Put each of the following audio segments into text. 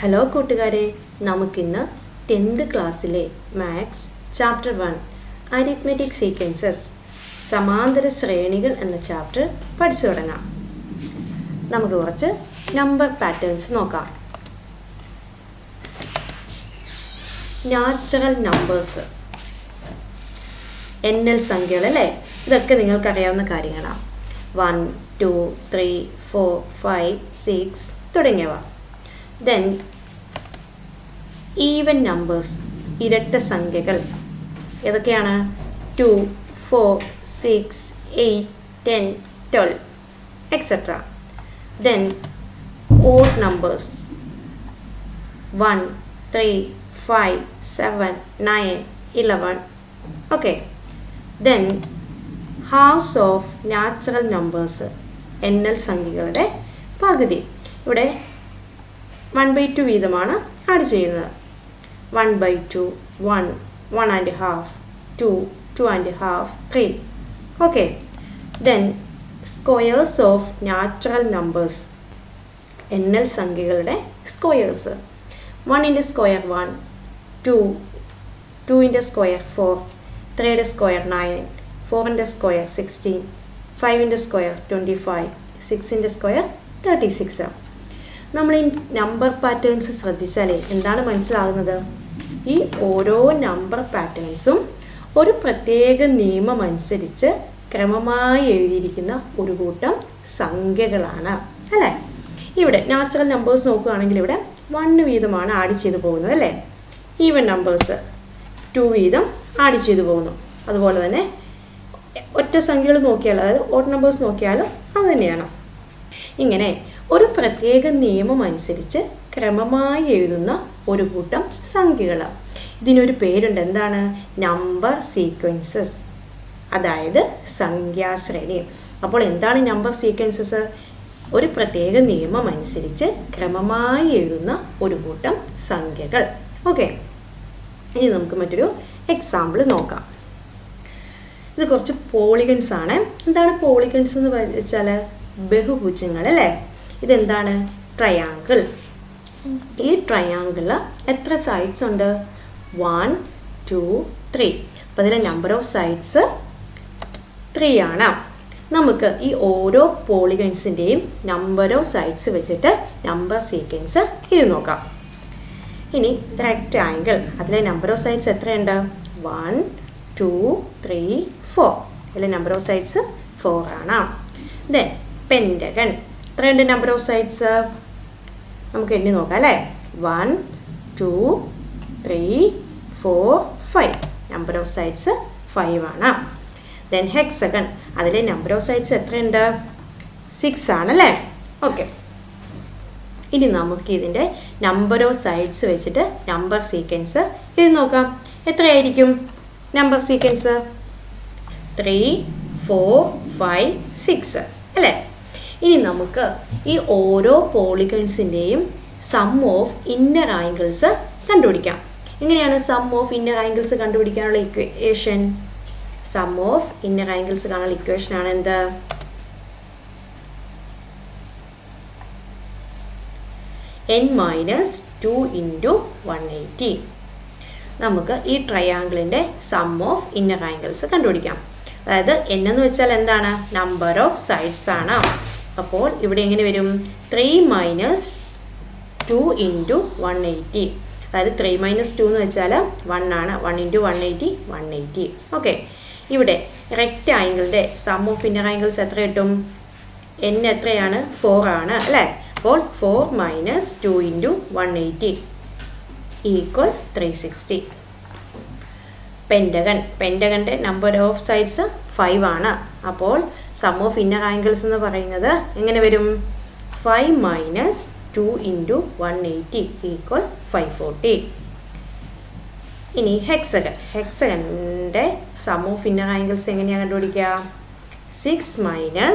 Hello കൂട്ടുകാരെ, നമുക്കിന്ന് 10th ക്ലാസ്സിലെ മാത്സ് ചാപ്റ്റർ 1 അരിത്മെറ്റിക് സീക്വൻസസ് സമാന്തര ശ്രേണികൾ എന്ന ചാപ്റ്റർ പഠിച്ചു തുടങ്ങാം. നമുക്ക് കുറച്ച് നമ്പർ പാറ്റേൺസ് നോക്കാം. നാച്ചുറൽ നമ്പേഴ്സ്, എണ്ണൽ സംഖ്യകൾ അല്ലേ, ഇതൊക്കെ നിങ്ങൾക്കറിയാവുന്ന കാര്യങ്ങളാണ്. 1, 2, 3, 4, 5, 6 തുടങ്ങിയവ. ദെൻ ഈവൻ നമ്പേഴ്സ്, ഇരട്ട സംഖ്യകൾ ഏതൊക്കെയാണ്? 2, 4, 6, 8, 10, 12 etcetera. Then odd numbers 1, 3, 5, 7, 9, 11. Okay. Then halves of natural numbers, എണ്ണൽ സംഖ്യകളുടെ പകുതി. ഇവിടെ 1/2 വീതമാണ് ആഡ് ചെയ്യുന്നത്. 1/2, 1, 1.5, 2, 2.5, 3. Okay. Then squares of natural numbers, എണ്ണൽ സംഖ്യകളുടെ squares. 1 square 1, 2, 2 square 4, 3 square 9, 4 square 16, 5 square 25, 6 square 36. നമ്മൾ ഈ നമ്പർ പാറ്റേൺസ് ശ്രദ്ധിച്ചാലേ എന്താണ് മനസ്സിലാകുന്നത്? ഈ ഓരോ നമ്പർ പാറ്റേൺസും ഒരു പ്രത്യേക നിയമം അനുസരിച്ച് ക്രമമായി എഴുതിയിരിക്കുന്ന ഒരു കൂട്ടം സംഖ്യകളാണ് അല്ലേ. ഇവിടെ നാച്ചുറൽ നമ്പേഴ്സ് നോക്കുകയാണെങ്കിൽ ഇവിടെ 1 വീതമാണ് ആഡ് ചെയ്തു പോകുന്നത് അല്ലേ. ഈവൻ നമ്പേഴ്സ് 2 വീതം ആഡ് ചെയ്തു പോകുന്നു. അതുപോലെ തന്നെ ഒറ്റ സംഖ്യകൾ നോക്കിയാൽ, അതായത് ഓഡ് നമ്പേഴ്സ് നോക്കിയാലും അത് തന്നെയാണ്. ഇങ്ങനെ ഒരു പ്രത്യേക നിയമം അനുസരിച്ച് ക്രമമായി എഴുതുന്ന ഒരു കൂട്ടം സംഖ്യകൾ. ഇതിനൊരു പേരുണ്ട്. എന്താണ്? നമ്പർ സീക്വൻസസ്, അതായത് സംഖ്യാശ്രേണി. അപ്പോൾ എന്താണ് നമ്പർ സീക്വൻസസ്? ഒരു പ്രത്യേക നിയമം അനുസരിച്ച് ക്രമമായി എഴുതുന്ന ഒരു കൂട്ടം സംഖ്യകൾ. ഓക്കെ. ഇനി നമുക്ക് മറ്റൊരു എക്സാമ്പിൾ നോക്കാം. ഇത് കുറച്ച് പോളിഗൺസ് ആണ്. എന്താണ് പോളിഗൺസ് എന്ന് വെച്ചാൽ? ബഹുഭുജങ്ങൾ അല്ലേ. ഇതെന്താണ്? ട്രയാങ്കിൾ. ഈ ട്രയാങ്കിളിൽ എത്ര സൈഡ്സ് ഉണ്ട്? 1, 2, 3. അപ്പോൾ അതിലെ നമ്പർ ഓഫ് സൈഡ്സ് 3 ആണ്. നമുക്ക് ഈ ഓരോ പോളിഗൺസിൻ്റെയും നമ്പർ ഓഫ് സൈഡ്സ് വെച്ചിട്ട് നമ്പർ സീക്വൻസ് ഇത് നോക്കാം. ഇനി റെക്റ്റാങ്കിൾ, അതിലെ നമ്പർ ഓഫ് സൈഡ്സ് എത്രയുണ്ട്? 1, 2, 3, 4. അതിലെ നമ്പർ ഓഫ് സൈഡ്സ് 4 ആണ്. ദെൻ പെൻറ്റഗൺ, എത്രയുണ്ട് നമ്പർ ഓഫ് സൈഡ്സ്? നമുക്ക് എണ്ണി നോക്കാം അല്ലേ. 1, 2, 3, 4, 5. നമ്പർ ഓഫ് സൈഡ്സ് 5 ആണ്. ദെൻ ഹെക്സഗൺ, അതിലെ നമ്പർ ഓഫ് സൈഡ്സ് എത്രയുണ്ട്? 6 ആണല്ലേ. ഓക്കെ. ഇനി നമുക്ക് ഇതിൻ്റെ നമ്പർ ഓഫ് സൈഡ്സ് വെച്ചിട്ട് നമ്പർ സീക്വൻസ് ഇത് നോക്കാം. എത്രയായിരിക്കും നമ്പർ സീക്വൻസ്? 3, 4, 5, 6 അല്ലേ. ഇനി നമുക്ക് ഈ ഓരോ പോളിഗൺസിൻ്റെയും സം ഓഫ് ഇന്നർ ആംഗിൾസ് കണ്ടുപിടിക്കാം. എങ്ങനെയാണ് സം ഓഫ് ഇന്നർ ആംഗിൾസ് കണ്ടുപിടിക്കാനുള്ള equation? Sum of inner angles കാണാനുള്ള ഇക്വേഷൻ ആണ് എന്ത്? n-2 × 180. നമുക്ക് ഈ ട്രയാങ്കിളിൻ്റെ സം ഓഫ് ഇന്നർ ആംഗിൾസ് കണ്ടുപിടിക്കാം. അതായത് n എന്ന് വെച്ചാൽ എന്താണ്? നമ്പർ ഓഫ് സൈഡ്സ് ആണ്. അപ്പോൾ ഇവിടെ എങ്ങനെ വരും? 3 - 2 × 180. അതായത് 3 - 2 എന്ന് വെച്ചാൽ 1 ആണ്. 1 × 180, 180. ഓക്കെ. ഇവിടെ റെക്റ്റാങ്കിളിൻ്റെ സം ഓഫ് ഇന്നർ ആംഗിൾസ് എത്ര കിട്ടും? n എത്രയാണ്? 4 ആണ് അല്ലേ. അപ്പോൾ 4 - 2 × 180 = 360. പെൻറ്റഗൻ്റെ നമ്പർ ഓഫ് സൈഡ്സ് 5 ആണ്. അപ്പോൾ സം ഓഫ് ഇന്നർ ആംഗിൾസ് എന്ന് പറയുന്നത് എങ്ങനെ വരും? 5 - 2 × 180 = 540. ഇനി ഹെക്സഗൻ്റെ സം ഓഫ് ഇന്നർ ആംഗിൾസ് എങ്ങനെയാണ് കണ്ടുപിടിക്കുക? 6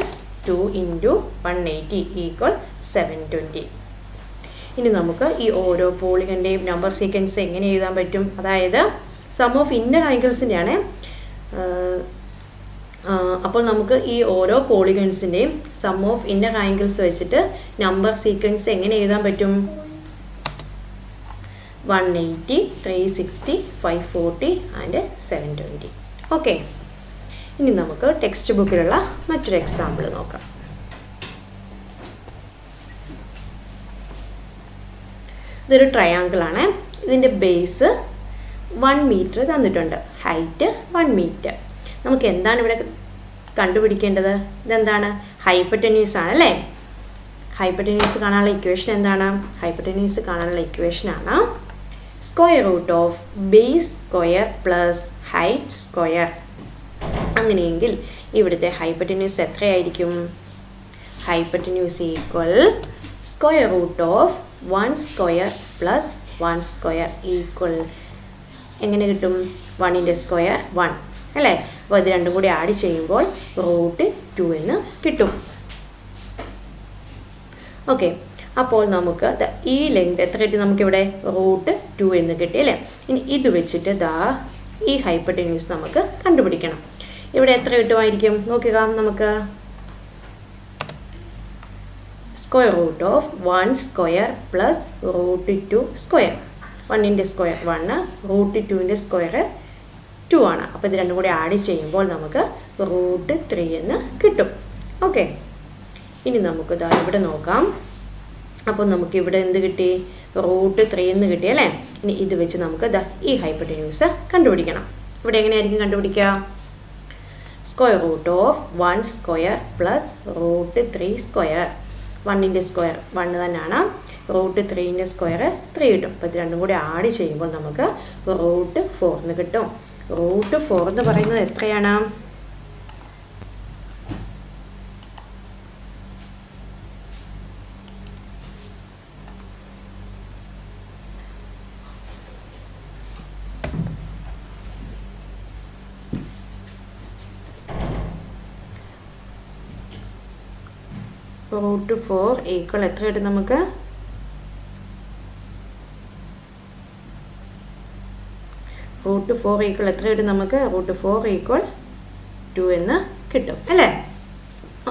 - 2 × 180 = 720. ഇനി നമുക്ക് ഈ ഓരോ പോളിഗൻ്റെയും നമ്പർ സീക്വൻസ് എങ്ങനെ എഴുതാൻ പറ്റും? അതായത് സം ഓഫ് ഇന്നർ ആംഗിൾസിൻ്റെയാണ്. അപ്പോൾ നമുക്ക് ഈ ഓരോ പോളിഗൺസിൻ്റെയും സം ഓഫ് ഇന്നർ ആംഗിൾസ് വെച്ചിട്ട് നമ്പർ സീക്വൻസ് എങ്ങനെ എഴുതാൻ പറ്റും? 180, 360, 540 and 720. ഓക്കെ, ഇനി നമുക്ക് ടെക്സ്റ്റ് ബുക്കിലുള്ള മറ്റൊരു എക്സാമ്പിൾ നോക്കാം. ഇതൊരു ട്രയാങ്കിൾ ആണ്. ഇതിൻ്റെ ബേസ് 1 മീറ്റർ തന്നിട്ടുണ്ട്, ഹൈറ്റ് 1 മീറ്റർ. നമുക്ക് എന്താണ് ഇവിടെ കണ്ടുപിടിക്കേണ്ടത്? ഇതെന്താണ്? ഹൈപ്പറ്റന്യൂസ് ആണ് അല്ലേ? ഹൈപ്പറ്റന്യൂസ് കാണാനുള്ള ഇക്വേഷൻ എന്താണ്? ഹൈപ്പറ്റന്യൂസ് കാണാനുള്ള ഇക്വേഷനാണ് square root of base square plus height square. അങ്ങനെയെങ്കിൽ ഇവിടുത്തെ ഹൈപ്പറ്റന്യൂസ് എത്രയായിരിക്കും? Hypotenuse equal square root of 1 square plus 1 square equal എങ്ങനെ കിട്ടും? 1ൻ്റെ സ്ക്വയർ 1 അല്ലേ? അപ്പോൾ ഇത് രണ്ടും കൂടി ആഡ് ചെയ്യുമ്പോൾ √2 എന്ന് കിട്ടും. ഓക്കെ, അപ്പോൾ നമുക്ക് ഈ ലെങ്ത് എത്ര കിട്ടി? നമുക്കിവിടെ √2 എന്ന് കിട്ടി അല്ലേ? ഇനി ഇത് വെച്ചിട്ട് ഈ ഹൈപ്പറ്റന്യൂസ് നമുക്ക് കണ്ടുപിടിക്കണം. ഇവിടെ എത്ര കിട്ടുമായിരിക്കും നോക്കുക. നമുക്ക് square root of 1 square plus √2 square. 1ൻ്റെ സ്ക്വയർ 1, √2ൻ്റെ സ്ക്വയർ 2 ആണ്. അപ്പോൾ ഇത് രണ്ടും കൂടി ആഡ് ചെയ്യുമ്പോൾ നമുക്ക് √3 എന്ന് കിട്ടും. ഓക്കെ, ഇനി നമുക്ക് ഇവിടെ നോക്കാം. അപ്പോൾ നമുക്കിവിടെ എന്ത് കിട്ടി? √3 എന്ന് കിട്ടി അല്ലേ? ഇനി ഇത് വെച്ച് നമുക്ക് ഈ ഹൈപ്പറ്റന്യൂസ് കണ്ടുപിടിക്കണം. ഇവിടെ എങ്ങനെയായിരിക്കും കണ്ടുപിടിക്കുക? Square root of 1 square plus √3 square. 1ൻ്റെ സ്ക്വയർ 1 തന്നെയാണ്, √3ൻ്റെ സ്ക്വയർ 3 കിട്ടും. അപ്പോൾ ഇത് രണ്ടും കൂടി ആഡ് ചെയ്യുമ്പോൾ നമുക്ക് √4 എന്ന് കിട്ടും. √4 എന്ന് പറയുന്നത് എത്രയാണ്? √4 ഈക്വൽ എത്ര കിട്ടും നമുക്ക്? √4 ഈക്വൽ എത്ര കിട്ടും നമുക്ക്? √4 ഈക്വൽ 2 എന്ന് കിട്ടും അല്ലേ?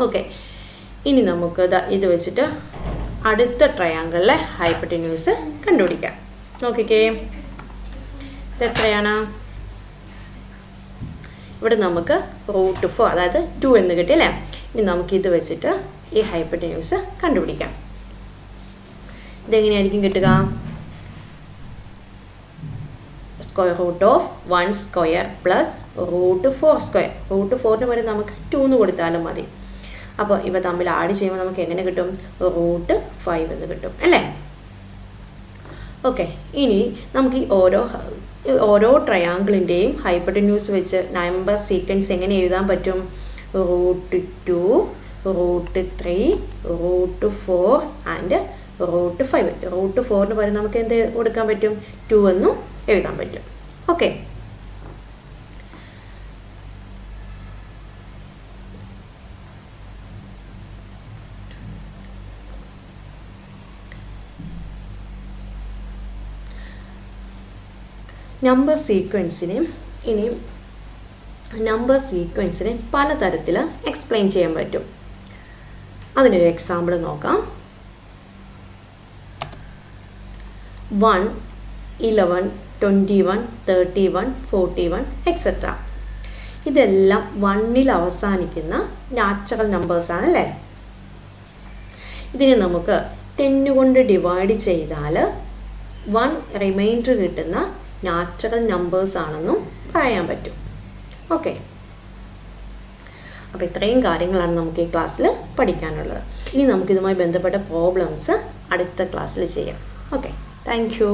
ഓക്കെ, ഇനി നമുക്ക് ഇത് വെച്ചിട്ട് അടുത്ത ട്രയാങ്കിളിലെ ഹൈപ്പറ്റന്യൂസ് കണ്ടുപിടിക്കാം. നോക്കിക്കേ, ഇതെത്രയാണ്? ഇവിടെ നമുക്ക് √4 അതായത് 2 എന്ന് കിട്ടി അല്ലേ? ഇനി നമുക്ക് ഇത് വെച്ചിട്ട് ഈ ഹൈപ്പറ്റന്യൂസ് കണ്ടുപിടിക്കാം. ഇതെങ്ങനെയായിരിക്കും കിട്ടുക? Square root of 1 square plus √4 square. √4ന് വരെ നമുക്ക് 2 എന്ന് കൊടുത്താലും മതി. അപ്പോൾ ഇവ തമ്മിൽ ആഡ് ചെയ്യുമ്പോൾ നമുക്ക് എങ്ങനെ കിട്ടും? √5 എന്ന് കിട്ടും അല്ലേ? ഓക്കെ, ഇനി നമുക്ക് ഈ ഓരോ ട്രയാങ്കിളിൻ്റെയും ഹൈപ്പറ്റന്യൂസ് വെച്ച് നമ്പർ സീക്വൻസ് എങ്ങനെ എഴുതാൻ പറ്റും? √2, √3, √4 ആൻഡ് √5. √4ന് പകരം നമുക്ക് എന്ത് കൊടുക്കാൻ പറ്റും? 2 എന്നും എഴുതാൻ പറ്റും. ഓക്കെ, നമ്പർ സീക്വൻസിനെ പലതരത്തിൽ എക്സ്പ്ലെയിൻ ചെയ്യാൻ പറ്റും. അതിനൊരു എക്സാമ്പിൾ നോക്കാം. 1, 11, 21, 31, 41 എക്സെട്ര. ഇതെല്ലാം 1ൽ അവസാനിക്കുന്ന നാച്ചുറൽ നമ്പേഴ്സാണ് അല്ലേ? ഇതിനെ നമുക്ക് 10 കൊണ്ട് ഡിവൈഡ് ചെയ്താൽ 1 റിമൈൻഡർ കിട്ടുന്ന നാച്ചുറൽ നമ്പേഴ്സ് ആണെന്നും പറയാൻ പറ്റും. ഓക്കെ, അപ്പോൾ ഇത്രയും കാര്യങ്ങളാണ് നമുക്ക് ഈ ക്ലാസ്സിൽ പഠിക്കാനുള്ളത്. ഇനി നമുക്കിതുമായി ബന്ധപ്പെട്ട പ്രോബ്ലംസ് അടുത്ത ക്ലാസ്സിൽ ചെയ്യാം. Okay, thank you.